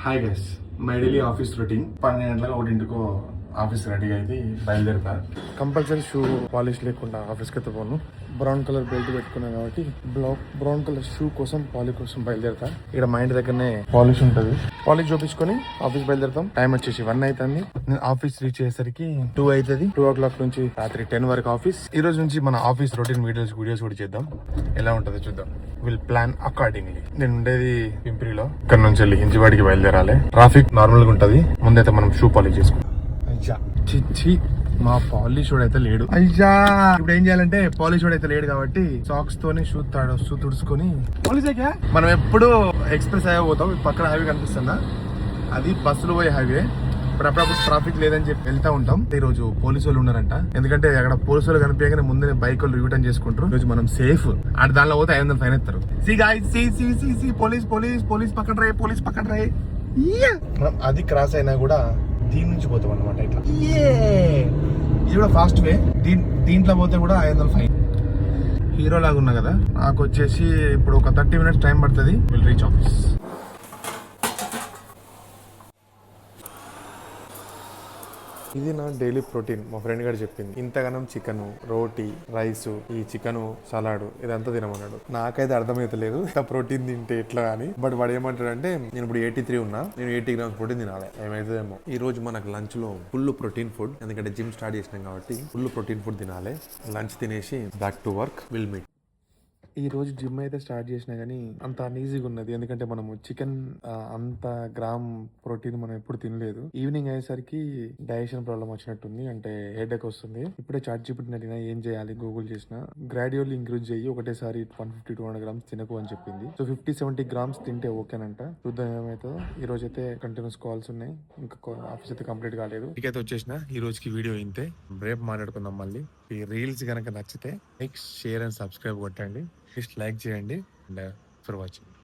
Hi guys, my daily office routine. 12 గంటలకు 1 office ready అయితే బయలుదేరుతా. Compulsory shoe polish లేకుండా ఆఫీస్కి అయితే పోను. బ్రౌన్ కలర్ బెల్ట్ పెట్టుకున్నాను కాబట్టి బ్రౌన్ కలర్ షూ కోసం పాలిష్ కోసం బయలుదేరుతా. ఇక్కడ మా ఇంటి దగ్గరనే పాలిష్ ఉంటుంది. పాలిష్ చూపించుకొని ఆఫీస్ బయలుదేరుతాం. టైం వచ్చేసి 1 అవుతుంది. నేను ఆఫీస్ రీచ్ అయ్యేసరికి 2 అవుతుంది. 2 o'clock నుంచి రాత్రి 10 వరకు ఆఫీస్. ఈ రోజు నుంచి మన ఆఫీస్ రొటీన్ వీడియోస్ కూడా చేద్దాం. ఎలా ఉంటుందో చూద్దాం. Will plan accordingly. నేను ఉండేది పింపిరిలో. ఇక్కడ నుంచి వెళ్ళి హింజివాడికి బయలుదేరాలి. ట్రాఫిక్ నార్మల్ గా ఉంటది. ముందైతే మనం షూ పాలిష్ చేసుకుంటాం. అయ్యా చిచ్చి, మా పాలిష్ అయితే లేడు. అయ్యా ఇప్పుడు ఏం చేయాలంటే, పాలిష్ అయితే లేడు కాబట్టి సాక్స్ తోనే షూ తుడుచుకొని పాలిష్ అయ్యా. మనం ఎప్పుడు ఎక్స్ప్రెస్ హైవే పోతాం. పక్కన హైవే కనిపిస్తుందా, అది బస్సులు పోయే హైవే. అప్పుడప్పుడు ట్రాఫిక్ లేదని చెప్పి వెళ్తా ఉంటాం. ఈ రోజు పోలీసు వాళ్ళు ఉన్నారంట. ఎందుకంటే అక్కడ పోలీసు వాళ్ళు కనిపించగానే ముందే బైక్ వాళ్ళు రిటర్న్ చేసుకుంటారు. ఈరోజు మనం సేఫ్. అటు దానిలో పోతే 500 ఫైన్ ఎత్తారు. పోలీస్ పక్కన రాయి. మనం అది క్రాస్ అయినా కూడా దీని నుంచి పోతాం అనమాట. ఇట్లా ఇది కూడా ఫాస్ట్ వే. దీంట్లో పోతే కూడా 500 ఫైన్. హీరో లాగా ఉన్నా కదా. నాకు వచ్చేసి ఇప్పుడు ఒక 30 minutes టైం పడుతుంది. Will reach office. ఇది నా డైలీ ప్రోటీన్. మా ఫ్రెండ్ గారు చెప్పింది, ఇంతగానం చికెన్, రోటీ, రైస్, ఈ చికెన్ సలాడ్ ఇదంతా తినమన్నాడు. నాకైతే అర్థమైతలేదు ఇంత ప్రోటీన్ తింటే ఎట్లా అని. బట్ వాడు ఏమంటాడంటే, నేను ఇప్పుడు 83 ఉన్నా, నేను 80 grams ప్రోటీన్ తినాలి. ఏమైతుందేమో. ఈ రోజు మనకు లంచ్ లో ఫుల్ ప్రోటీన్ ఫుడ్. ఎందుకంటే జిమ్ స్టార్ట్ చేసినాం కాబట్టి ఫుల్ ప్రోటీన్ ఫుడ్ తినాలి. లంచ్ తినేసి back to work. Will meet. ఈ రోజు జిమ్ అయితే స్టార్ట్ చేసినా గానీ అంత అన్ఈజీగా ఉన్నది. ఎందుకంటే మనము చికెన్ అంత గ్రామ్ ప్రోటీన్ మనం ఎప్పుడు తినలేదు. ఈవినింగ్ అయ్యేసరికి డైజెషన్ ప్రాబ్లం వచ్చినట్టుంది. అంటే హెడేక్ వస్తుంది. ఇప్పుడే చాట్ జీపీటీని అడిగినా ఏం చేయాలి, గూగుల్ చేసిన గ్రాడ్యువల్లీ ఇంక్రీజ్ చేయి, ఒకటేసారి 150-200 grams తినకు అని చెప్పింది. సో 50-70 grams తింటే ఓకేనంట. చూద్దాం ఏమవుతుందో. ఈ రోజు అయితే కంటిన్యూస్ కాల్స్ ఉన్నాయి. ఇంకా ఆఫీస్ అయితే కంప్లీట్ కాలేదు. ఇకైతే వచ్చేసిన. ఈ రోజుకి వీడియో ఇంతే. రేపు మాట్లాడుకుందాం మళ్ళీ. ఈ రీల్స్ కనుక నచ్చితే లైక్, షేర్ అండ్ సబ్స్క్రైబ్ కొట్టండి. ప్లీజ్ లైక్ చేయండి. And for watching.